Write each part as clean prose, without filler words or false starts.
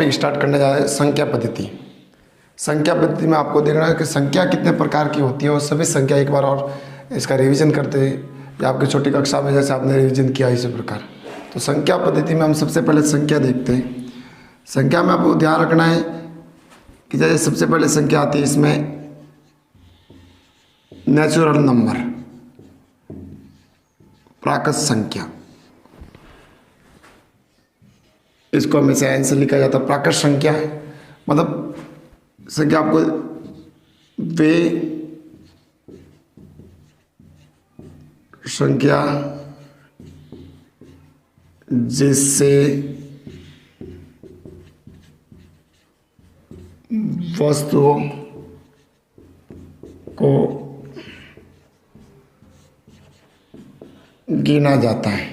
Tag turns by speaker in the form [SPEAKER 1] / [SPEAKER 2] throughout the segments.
[SPEAKER 1] में स्टार्ट करने जा रहे हैं संख्या पद्धति। संख्या पद्धति में आपको देखना है कि संख्या कितने प्रकार की होती है और सभी संख्या एक बार और इसका रिवीजन करते हैं या आपकी छोटी कक्षा में जैसे आपने रिवीजन किया इसी प्रकार। तो संख्या पद्धति में हम सबसे पहले संख्या देखते हैं। संख्या में आपको ध्यान रखना है कि जैसे सबसे पहले संख्या आती है इसमें नेचुरल नंबर, प्राकृत संख्या, इसको हमेशा एन से लिखा जाता है। प्राकृत संख्या है मतलब संख्या आपको वे संख्या जिससे वस्तुओं को गिना जाता है।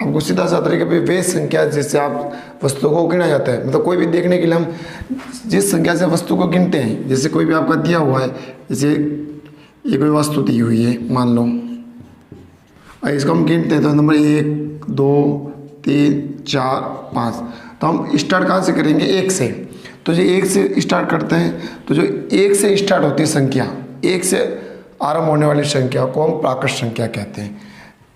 [SPEAKER 1] आपको सीधा सा तरीके पे वे संख्या जिससे आप वस्तु को गिना जाता है, मतलब कोई भी देखने के लिए हम जिस संख्या से वस्तु को गिनते हैं, जैसे कोई भी आपका दिया हुआ है, जैसे ये कोई वस्तु दी हुई है मान लो, और इसको हम गिनते हैं तो नंबर 1 2 3 4 5, तो हम स्टार्ट कहाँ से करेंगे 1 से। तो जो 1 से स्टार्ट करते हैं तो जो 1 से स्टार्ट होती है संख्या, 1 से आरंभ होने वाली संख्या को हम प्राकृत संख्या कहते हैं।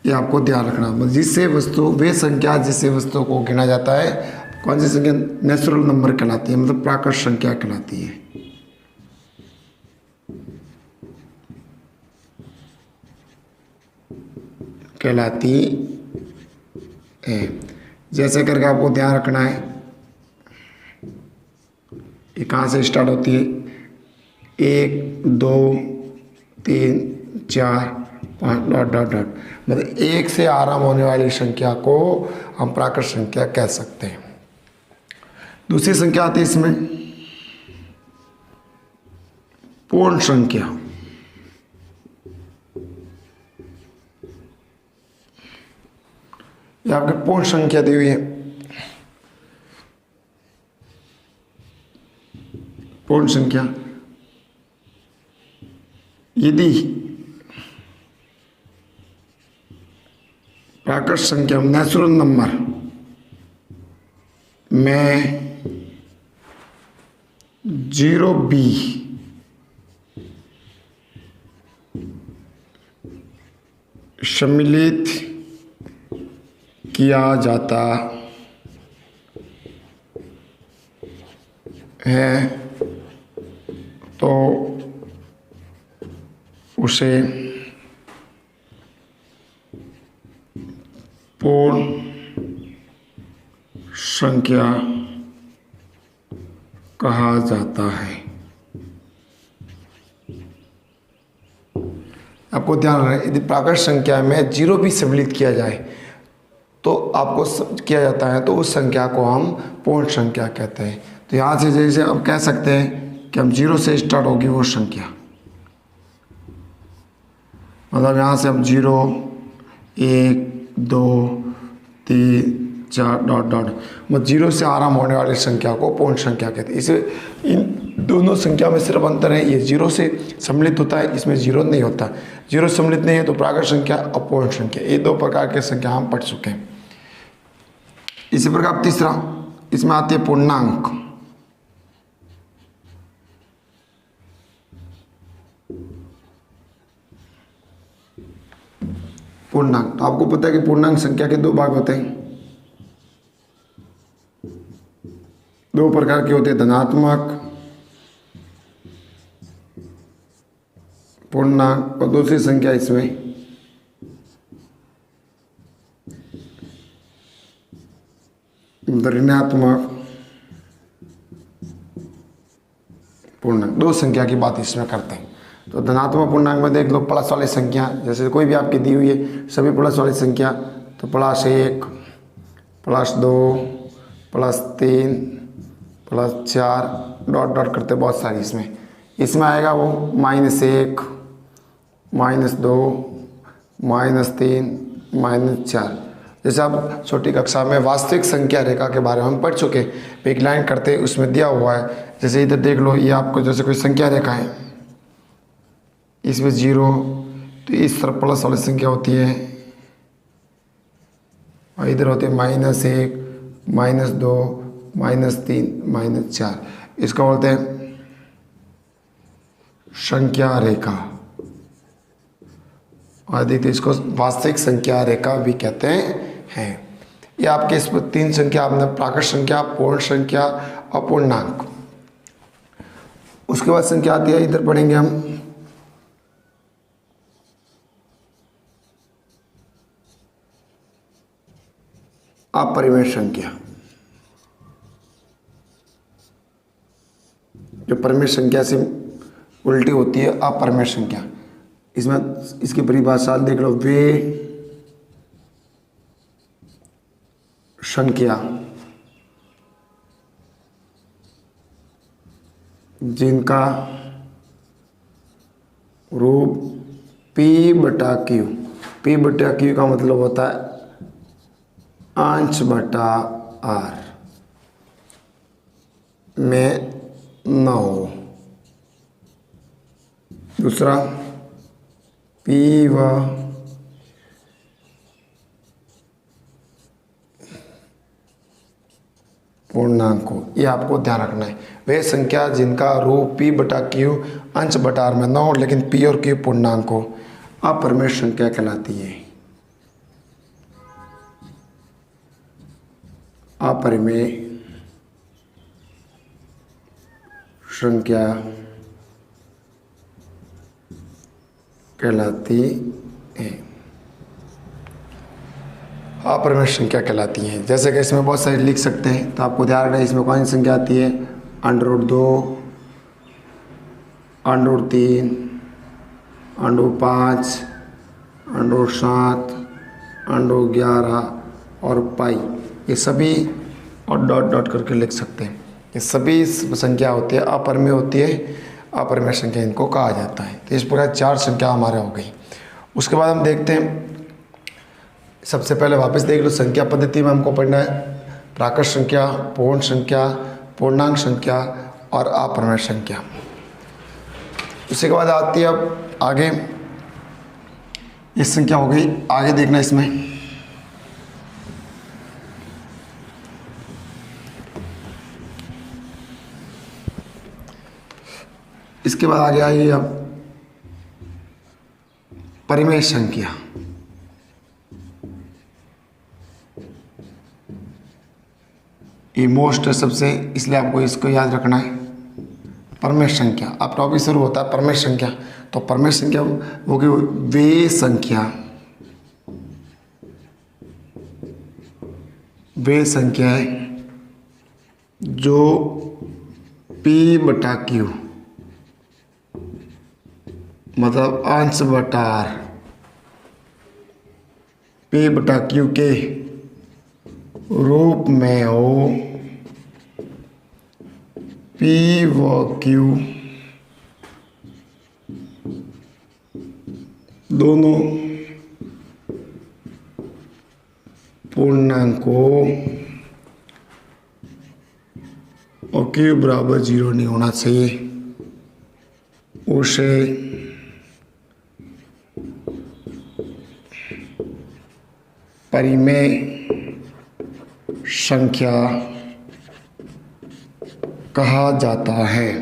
[SPEAKER 1] ये आपको ध्यान रखना, जिससे वस्तु वे संख्या जिससे वस्तु को गिना जाता है कौन सी संख्या नेचुरल नंबर कहलाती है, मतलब प्राकृत संख्या कहलाती है। जैसे करके आपको ध्यान रखना है ये कहाँ से स्टार्ट होती है 1 2 3 4 5 डॉट डॉट डॉट, मतलब 1 से आरंभ होने वाली संख्या को हम प्राकृत संख्या कह सकते हैं। दूसरी संख्या आती है इसमें पूर्ण संख्या। ये आपकी पूर्ण संख्या दी हुई है। पूर्ण संख्या यदि प्राकृत संख्या नेचुरल नंबर में 0b सम्मिलित किया जाता है तो उसे पूर्ण संख्या कहा जाता है। आपको ध्यान रखना, यदि प्राकृत संख्या में 0 भी सम्मिलित किया जाए तो आपको किया जाता है तो उस संख्या को हम पूर्ण संख्या कहते हैं। तो यहाँ से जैसे हम कह सकते हैं कि हम 0 से स्टार्ट होगी वो संख्या, मतलब यहाँ से हम 0 1 2 3 4 डॉट डॉट, मतलब 0 से आरंभ होने वाली संख्या को पूर्ण संख्या कहते हैं। इसे इन दोनों संख्या में सिर्फ अंतर है, ये 0 से सम्मिलित होता है, इसमें 0 नहीं होता। 0 सम्मिलित नहीं है तो प्राकृत संख्या और पूर्ण संख्या, ये 2 प्रकार की संख्या हम पढ़ चुके हैं। इसी प्रकार तीसरा इसमें आती है पूर्णांक। पूर्णांक, तो आपको पता है कि पूर्णांक संख्या के 2 भाग होते हैं, 2 प्रकार के होते हैं, धनात्मक पूर्णांक और दूसरी संख्या इसमें ऋणात्मक पूर्णांक। 2 संख्या की बात इसमें करते हैं। तो धनात्मक पूर्णांक में देख लो प्लस वाली संख्या, जैसे कोई भी आपकी दी हुई है सभी प्लस वाली संख्या, तो +1 +2 +3 +4 डॉट डॉट करते बहुत सारी इसमें आएगा वो -1 -2 -3 -4। जैसे आप छोटी कक्षा में वास्तविक संख्या रेखा के बारे में हम पढ़ चुके, एक लाइन करते उसमें दिया हुआ है, जैसे इधर देख लो ये आपको जैसे कोई संख्या रेखा है, इसमें 0 तो इस तरफ प्लस वाली संख्या होती है और इधर होती है -1 -2 -3 -4, इसको बोलते हैं संख्या रेखा। और देखते इसको वास्तविक संख्या रेखा भी कहते हैं। ये आपके इस पर 3 संख्या आपने प्राकृत संख्या, पूर्ण संख्या और पूर्णांक। उसके बाद संख्या आती है, इधर पढ़ेंगे हम अपरिमेय संख्या। जो परिमेय संख्या से उल्टी होती है अपरिमेय संख्या। इसमें इसकी परिभाषा देख लो, वे संख्या जिनका रूप P/Q, P/Q का मतलब होता है अंश बटा r में न हो। दूसरा P व पूर्णांक हो, ये आपको ध्यान रखना है। वे संख्या जिनका रूप P/Q अंश बटा r में न हो लेकिन P और Q पूर्णांक हो, अपरिमेय संख्या कहलाती है। अपरिमेय संख्या कहलाती है। अपरिमेय संख्या कहलाती हैं। जैसे कि इसमें बहुत सारे लिख सकते हैं, तो आपको ध्यान रखना है इसमें कौन सी संख्या आती है, √2, √3, √5, √7, √11 और पाई, ये सभी और डॉट डॉट करके लिख सकते हैं। ये सभी संख्या होती है, अपरिमेय होती है, अपरिमेय संख्या इनको कहा जाता है। तो इस प्रकार 4 संख्या हमारे हो गई। उसके बाद हम देखते हैं, सबसे पहले वापस देख लो, संख्या पद्धति में हमको पढ़ना है प्राकृत संख्या, पूर्ण संख्या, पूर्णांक संख्या और अपरिमेय संख्या। उसके बाद आती है अब आगे, इस संख्या हो गई। आगे देखना इसमें इसके बाद आगे आइए अब परिमेय संख्या। ये मोस्ट है सबसे, इसलिए आपको इसको याद रखना है। परिमेय संख्या, अब टॉपिक शुरू होता है परिमेय संख्या। तो परिमेय संख्या वो कि वे संख्या है जो P/Q मतलब अंश बटा r, P/Q के रूप में हो, P व Q दोनों पूर्णांक हो और Q बराबर 0 नहीं होना चाहिए, उसे परिमेय संख्या कहा जाता है।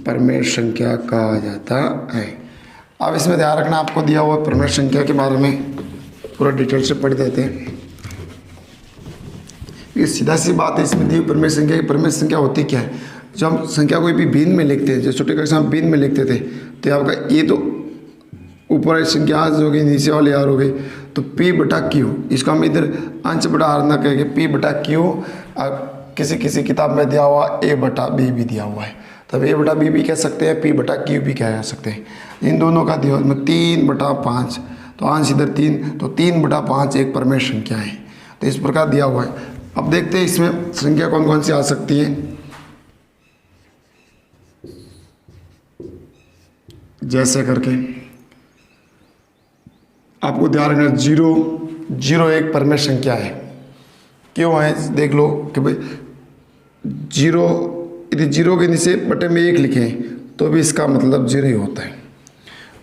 [SPEAKER 1] परिमेय संख्या कहा जाता है। अब इसमें ध्यान रखना, आपको दिया हुआ परिमेय संख्या के बारे में पूरा डिटेल से पढ़ देते हैं। ये सीधा सी बात है, इसमें दी परिमेय संख्या की परिमेय संख्या होती क्या है। जब हम संख्या कोई भी भिन्न में लिखते हैं, जो छोटे कक्षा में भिन्न में लिखते थे, तो आपका ये तो ऊपर संख्या हो गई, नीचे वाले r हो गई, तो P/Q इसको हम इधर अंश बटा r ना कहेंगे, P/Q। किसी किसी किताब में दिया हुआ A/B भी दिया हुआ है, तब A/B भी कह सकते हैं, P/Q भी कह सकते हैं। इन दोनों का दिया में 3/5, तो अंश इधर 3, तो 3/5 एक परिमेय संख्या है। तो इस प्रकार दिया हुआ है। अब देखते हैं इसमें संख्या कौन कौन सी आ सकती है। जैसे करके आपको ध्यान रखना, 0 एक परिमेय संख्या है। क्यों है देख लो कि भाई 0, यदि 0 के नीचे बटे में 1 लिखें तो भी इसका मतलब 0 ही होता है।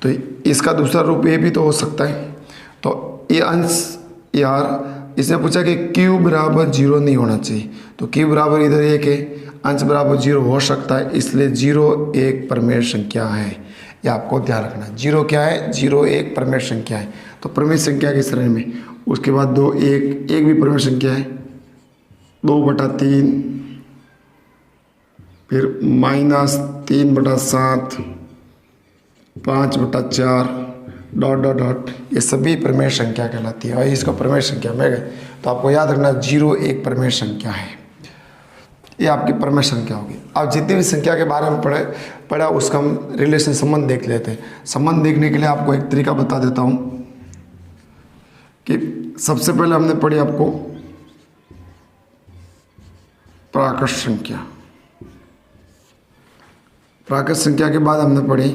[SPEAKER 1] तो इसका दूसरा रूप ये भी तो हो सकता है। तो ये अंश यार इसने पूछा कि क्यू बराबर 0 नहीं होना चाहिए, तो क्यू बराबर इधर 1 है, अंश बराबर 0 हो सकता है, इसलिए 0 एक परमेय संख्या है। ये आपको ध्यान रखना है। 0 क्या है? 0 एक परमेय संख्या है। तो परमेय संख्या की श्रेणी में उसके बाद 2 1 एक भी परमेय संख्या है, 2/3, फिर -3/7, 5/4 डॉट डॉट डॉट, ये सभी प्रमेय संख्या कहलाती है। और इसको प्रमेय संख्या में गए तो आपको याद रखना 0 एक प्रमेय संख्या है। ये आपकी प्रमेय संख्या होगी। अब जितनी भी संख्या के बारे में पढ़ा उसका हम रिलेशन संबंध देख लेते हैं। संबंध देखने के लिए आपको एक तरीका बता देता हूँ कि सबसे पहले हमने पढ़ी आपको प्राकृत संख्या, प्राकृत संख्या के बाद हमने पढ़ी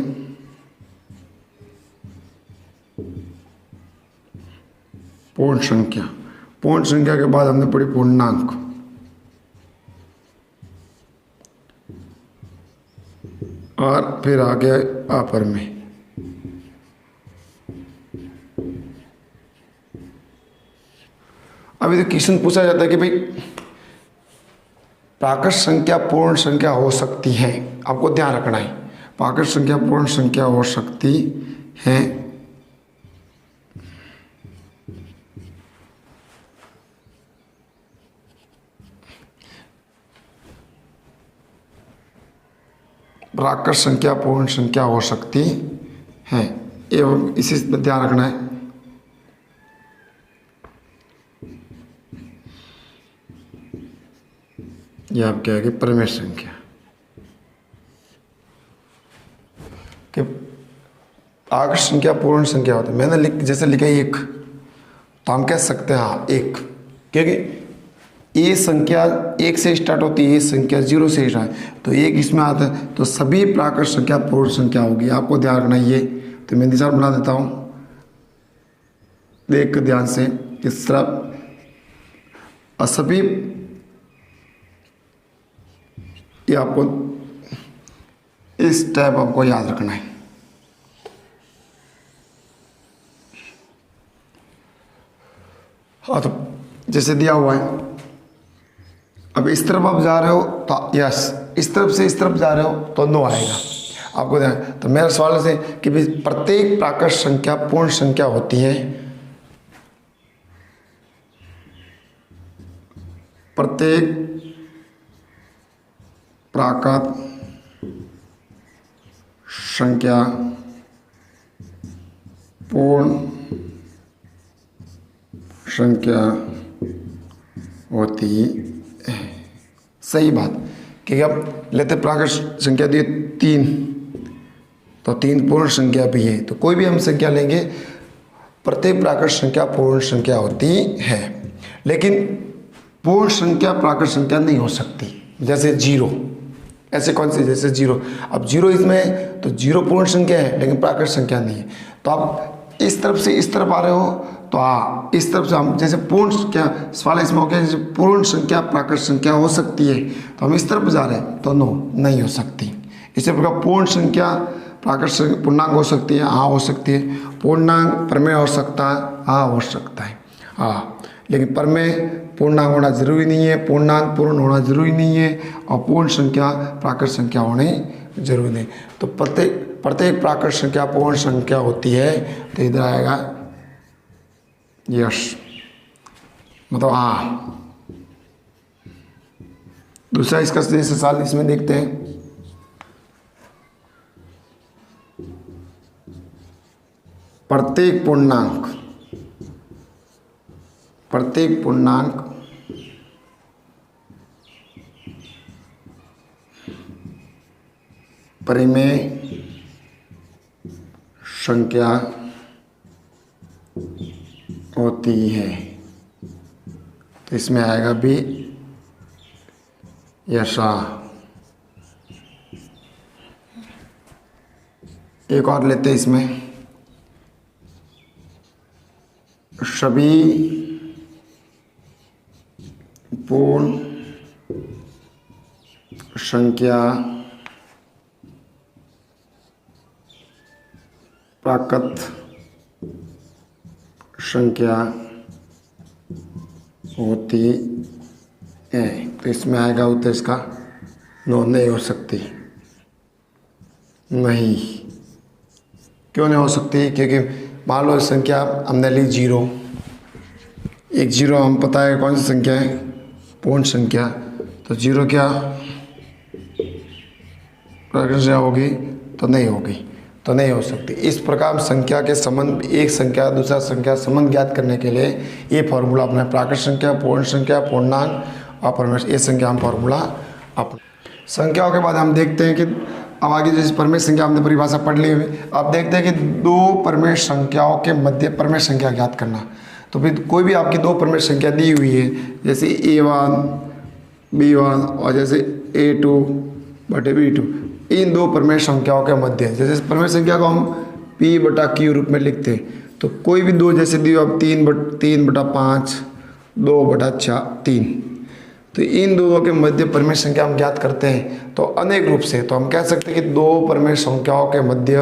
[SPEAKER 1] पूर्ण संख्या, पूर्ण संख्या के बाद हमने पढ़ी पूर्णांक, और फिर आ गया अपरमेय। अभी तो क्वेश्चन पूछा जाता है कि भाई प्राकृत संख्या पूर्ण संख्या हो सकती है, आपको ध्यान रखना है। प्राकृत संख्या पूर्ण संख्या हो सकती है, प्राकृत संख्या पूर्ण संख्या हो सकती है, एवं इसी पर ध्यान रखना है। ये आप क्या है? प्रमेय संख्या कि प्राकृत संख्या पूर्ण संख्या होती है। मैंने जैसे लिखा 1, तो हम कह सकते हैं हाँ 1, क्योंकि ये संख्या 1 से स्टार्ट होती है, ये संख्या 0 से स्टार्ट, तो 1 इसमें आता है, तो सभी प्राकृत संख्या पूर्ण संख्या होगी। आपको ध्यान रखना ये। तो मैं निशान बना देता हूँ, देख ध्यान से। इस तरह सभी, ये आपको इस टाइप आपको याद रखना है। हाँ, तो जैसे दिया हुआ है, अब इस तरफ आप जा रहे हो तो यस, इस तरफ से इस तरफ जा रहे हो तो नो आएगा। आपको ध्यान, तो मेरा सवाल से कि भाई प्रत्येक प्राकृत संख्या पूर्ण संख्या होती है, प्रत्येक प्राकृत संख्या पूर्ण संख्या होती है। सही बात। कि अब लेते प्राकृत संख्या दी 3, तो 3 पूर्ण संख्या भी है। तो कोई भी हम संख्या लेंगे, प्रत्येक प्राकृत संख्या पूर्ण संख्या होती है, लेकिन पूर्ण संख्या प्राकृत संख्या नहीं हो सकती। जैसे 0, ऐसे कौन सी? जैसे 0, अब 0 इसमें है तो 0 पूर्ण संख्या है, लेकिन प्राकृत संख्या नहीं है। तो आप इस तरफ से इस तरफ आ रहे हो तो हाँ, इस तरफ से हम जैसे पूर्ण संख्या, सवाल इसमें हो गया जैसे पूर्ण संख्या प्राकृत संख्या हो सकती है, तो हम इस तरफ जा रहे हैं तो नो, नहीं हो सकती। इसी प्रकार पूर्ण संख्या प्राकृत संख्या पूर्णांक हो सकती है, हाँ हो सकती है। पूर्णांक प्रमेय हो सकता है, हाँ हो सकता है, हाँ। लेकिन प्रमेय पूर्णांक होना जरूरी नहीं है, पूर्णांक पूर्ण होना जरूरी नहीं है, और पूर्ण संख्या प्राकृत संख्या होनी जरूरी नहीं। तो प्रत्येक प्राकृत संख्या पूर्ण संख्या होती है, तो इधर आएगा यस, मतलब हाँ। दूसरा इसका जैसे सवाल इसमें देखते हैं, प्रत्येक पूर्णांक परिमेय संख्या होती है, तो इसमें आएगा भी यशा। एक और लेते हैं इसमें, सभी पूर्ण संख्या प्राकृत संख्या होती है। तो इसमें आएगा उत्तर इसका 9 नहीं हो सकती। नहीं, क्यों नहीं हो सकती? क्योंकि मान लो संख्या हमने ली 0, एक 0 हम पता है कौन सी संख्या है, पूर्ण संख्या। तो 0 क्या प्रकृति होगी? तो नहीं होगी, तो नहीं हो सकती। इस प्रकार संख्या के संबंध, एक संख्या दूसरा संख्या संबंध ज्ञात करने के लिए ये फॉर्मूला अपना प्राकृत संख्या, पूर्ण संख्या, पूर्णांक और परमेश्वर, ये संख्या हम फॉर्मूला अपना। संख्याओं के बाद हम देखते हैं कि अब आगे जैसे परमेश्वर संख्या हमने परिभाषा पढ़ ली हुई, अब देखते हैं कि दो परमेश्वर संख्याओं के मध्य परमेश्वर संख्या ज्ञात करना। तो फिर कोई भी आपकी दो परमेश्वर संख्या दी हुई है, जैसे A1 B1 और जैसे A2 बटे B2, इन दो परमेश्वर संख्याओं के मध्य, जैसे परमेश्वर संख्या को हम P बटा Q रूप में लिखते हैं, तो कोई भी दो जैसे दी अब 3 बटा 5, 2 बटा 3, तो इन दोनों के मध्य परमेश्वर संख्या हम ज्ञात करते हैं तो अनेक रूप से। तो हम कह सकते हैं कि दो परमेश्वर संख्याओं के मध्य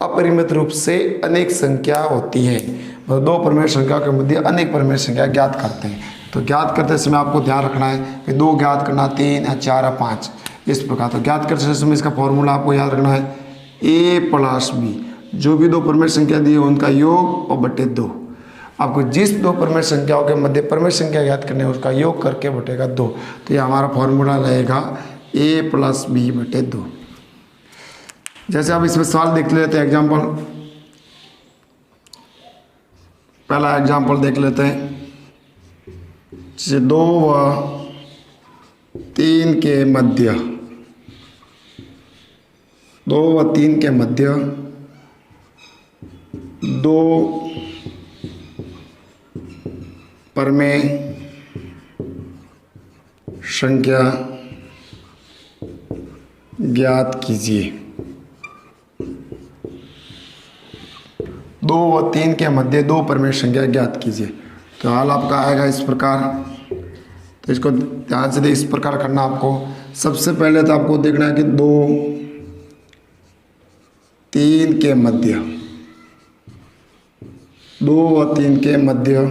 [SPEAKER 1] अपरिमित रूप से अनेक संख्या होती है, मतलब दो परमेश्वर संख्याओं के मध्य अनेक परमेश्वर संख्या ज्ञात करते हैं। तो ज्ञात करते समय आपको ध्यान रखना है कि दो ज्ञात करना, 3 या 4 या 5, इस प्रकार। तो ज्ञात करते समय इसका फॉर्मूला आपको याद रखना है A प्लस B, जो भी दो परमेश्वर संख्या दी है उनका योग और बटे 2। आपको जिस दो परमेश्वर संख्याओं के मध्य परमेश्वर संख्या ज्ञात करने है उसका योग करके बटेगा 2। तो ये हमारा फॉर्मूला रहेगा A प्लस B बटे 2। जैसे आप इसमें सवाल देख लेते हैं, एग्जाम्पल, पहला एग्जाम्पल देख लेते हैं। जैसे 2 व 3 के मध्य, 2 व 3 के मध्य दो परमेय संख्या ज्ञात कीजिए। 2 व 3 के मध्य दो परमेय संख्या ज्ञात कीजिए। तो हाल आपका आएगा इस प्रकार। तो इसको ध्यान से इस प्रकार करना आपको। सबसे पहले तो आपको देखना है कि 2 3 के मध्य, 2 व 3 के मध्य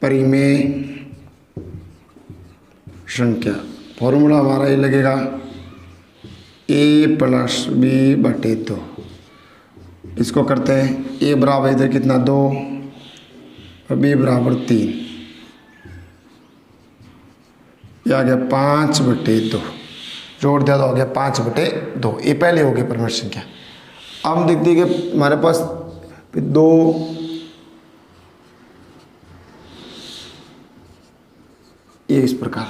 [SPEAKER 1] परिमेय संख्या, फॉर्मूला हमारा ये लगेगा A प्लस B बटे 2। इसको करते हैं A बराबर इधर कितना 2 और B बराबर 3, ये आ गया 5 बटे 2, जोड़ दिया तो हो गया 5 बटे 2। ये पहले हो गई परमेश्वर संख्या। अब हम देखते हैं कि हमारे पास 2 ये इस प्रकार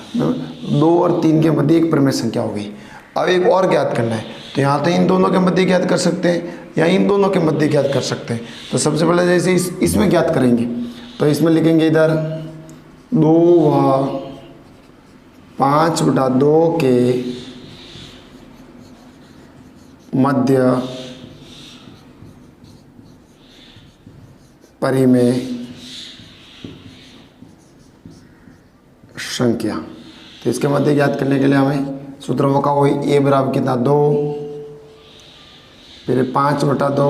[SPEAKER 1] 2 और 3 के मध्य एक परमेश्वर संख्या हो गई। अब एक और ज्ञात करना है, तो यहाँ तो इन दोनों के मध्य ज्ञात कर सकते हैं या इन दोनों के मध्य ज्ञात कर सकते हैं। तो सबसे पहले जैसे इसमें ज्ञात करेंगे, तो इसमें लिखेंगे इधर 2 व 5 बटा 2 के मध्य परिमेय संख्या। तो इसके मध्य ज्ञात करने के लिए हमें सूत्र होगा वही A बराबर कितना 2, फिर 5 बटा 2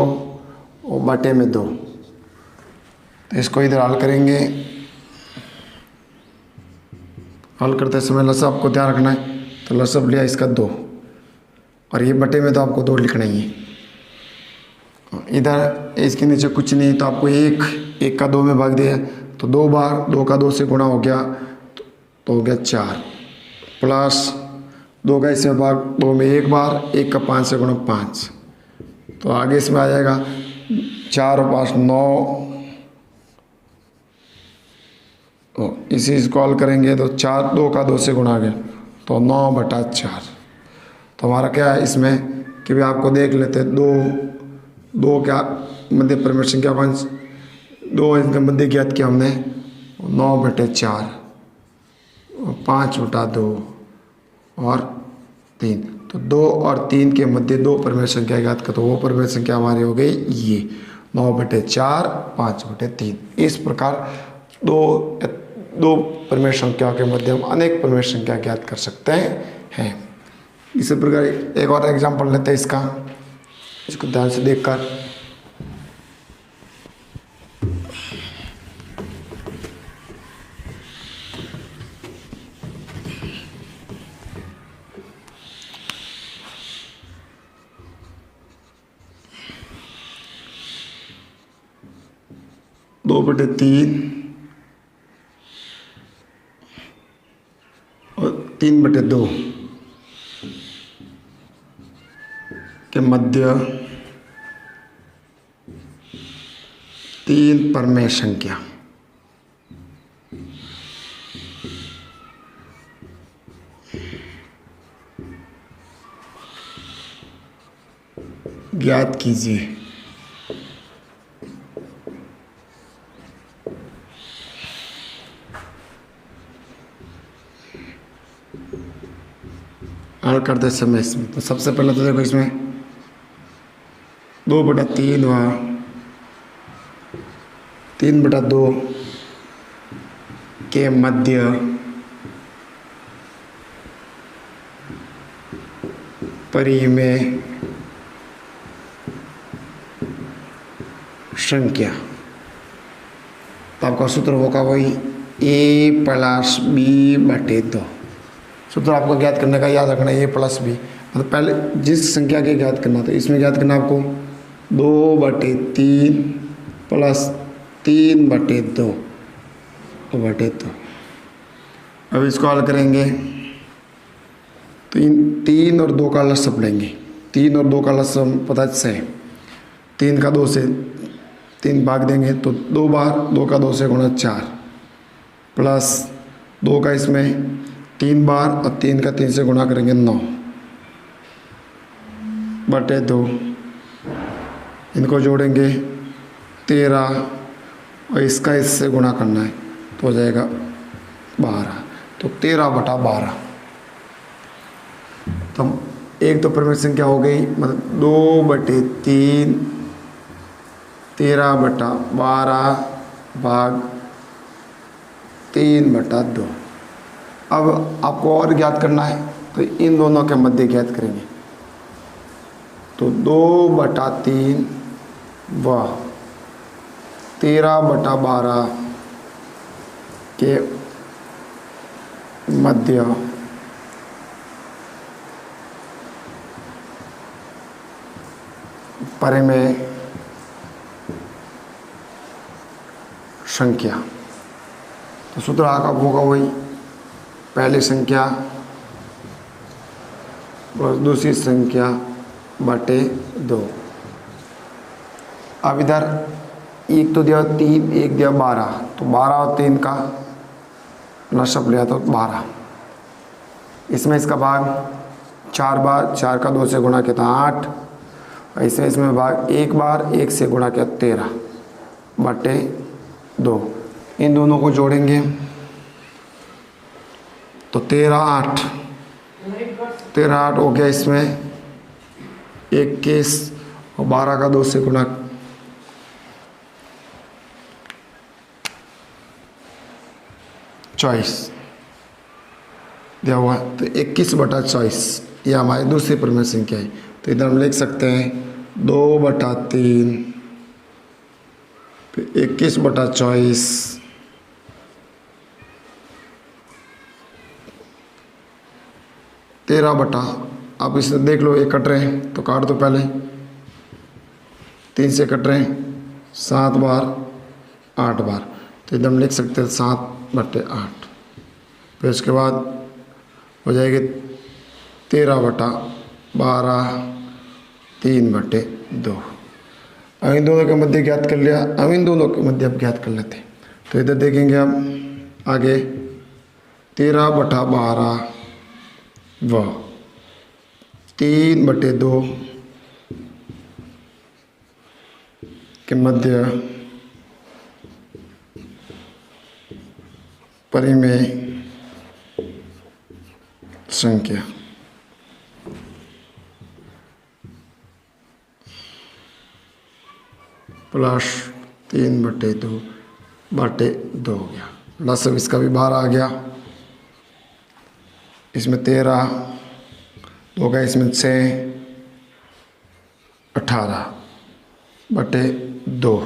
[SPEAKER 1] और बटे में 2। तो इसको इधर हल करेंगे। हल करते समय लसाअ आपको ध्यान रखना है, तो लसाअ लिया इसका 2 और ये बटे में तो आपको 2 लिखना ही है। इधर इसके नीचे कुछ नहीं, तो आपको 1 का 2 में भाग दिया, तो 2 बार 2 का 2 से गुणा हो गया तो हो गया 4, प्लस 2 का इसमें भाग 2 में 1 बार, 1 का 5 से गुणा 5, तो आगे इसमें आ जाएगा 4 और 5 9। तो इसी इसको हल करेंगे तो 4 2 का 2 से गुणा आ गया तो 9 बटा 4। तो हमारा क्या है इसमें कि भी आपको देख लेते हैं 2 क्या मध्य परमेश्वर संख्या 2 इनके मध्य ज्ञात किया हमने 9 बटे 4, 5 बटा 2 और 3। तो 2 और 3 के मध्य दो परमेश्वर संख्या ज्ञात कर, तो वो परमेश्वर संख्या हमारी हो गई ये 9 बटे 4, 5 बटे 3। इस प्रकार दो परमेश्वर संख्याओं के मध्य हम अनेक परमेश्वर संख्या ज्ञात कर सकते हैं। इसी प्रकार एक और एग्जाम्पल लेते हैं इसका, इसको ध्यान से देखकर। 2/3 और 3/2 के मध्य 3 परमेय संख्या। ज्ञात कीजिए। हल करते समय इसमें तो सबसे पहले तो देखो इसमें 2/3 हुआ, 3/2 के मध्य परिमेय संख्या। तो आपका सूत्र होगा वही a + b/2। सूत्र आपको ज्ञात करने का याद रखना a + b, मतलब पहले जिस संख्या के ज्ञात करना तो इसमें ज्ञात करना आपको 2/3 + 3/2। अब इसको हल करेंगे तो 3 और 2 का लसअप लेंगे। 3 और 2 का लसअप पता 6, 3 का 2 से 3 भाग देंगे तो 2 बार, 2 का 2 से गुणा 4 प्लस 2 का इसमें 3 बार और 3 का 3 से गुणा करेंगे 9/2। इनको जोड़ेंगे 13 और इसका इससे गुणा करना है तो हो जाएगा 12। तो 13/12। तो एक तो परमेय संख्या हो गई, मतलब 2/3 13/12 भाग 3/2। अब आपको और ज्ञात करना है तो इन दोनों के मध्य ज्ञात करेंगे। तो 2/3 व 13/12 के मध्य परिमेय संख्या। तो सूत्र आपका होगा वही पहली संख्या प्लस दूसरी संख्या बटे 2। अब इधर एक तो दिया 3, एक दिया 12, तो 12 और 3 का लसअप लिया तो 12। इसमें इसका भाग 4 बार, 4 का 2 से गुणा किया था 8, और इसमें भाग 1 बार, 1 से गुणा किया 13/2। इन दोनों को जोड़ेंगे तो 13/8 हो गया। इसमें 21 और 12 का 2 से गुणा 24 दिया हुआ, तो 21/24 ये हमारी दूसरी परमेय संख्या है। तो इधर हम लिख सकते हैं 2/3 फिर 21/24 13 आप इसे देख लो, ये कट रहे हैं तो काट दो पहले, 3 से कट रहे हैं 7 बार 8 बार, तो एकदम लिख सकते हैं 7/8। फिर उसके बाद हो जाएगी 13/12 3/2। अब इन दोनों के मध्य ज्ञात कर लिया। अब इन दोनों के मध्य अब ज्ञात कर लेते हैं। तो इधर देखेंगे अब आगे 13/12 व 3/2 के मध्य परिमेय संख्या। प्लस 3/2/2 हो गया। लसअप इसका भी बाहर आ गया। इसमें 13 हो गया, इसमें 6 18/2।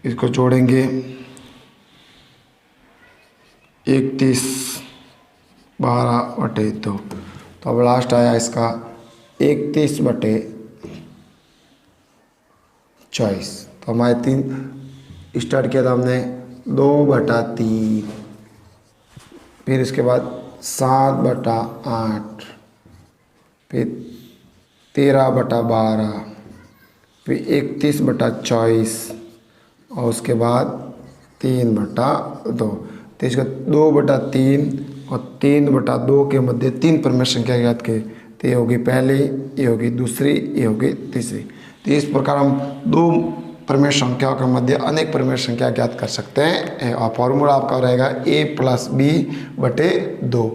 [SPEAKER 1] इसको जोड़ेंगे 31 12/2। तो अब लास्ट आया इसका 31/24। तो हमारे स्टार्ट किया था हमने 2/3, फिर इसके बाद 7/8, फिर 13/12, फिर 31/24 और उसके बाद 3/2। तो इसका 2/3 और 3/2 के मध्य 3 परमेय संख्या ज्ञात की, तो ये होगी पहली, ये होगी दूसरी, ये होगी तीसरी। तो इस प्रकार हम 2 परमेय संख्याओं के मध्य अनेक परमेय संख्या ज्ञात कर सकते हैं और फॉर्मूला आपका रहेगा a + b/2।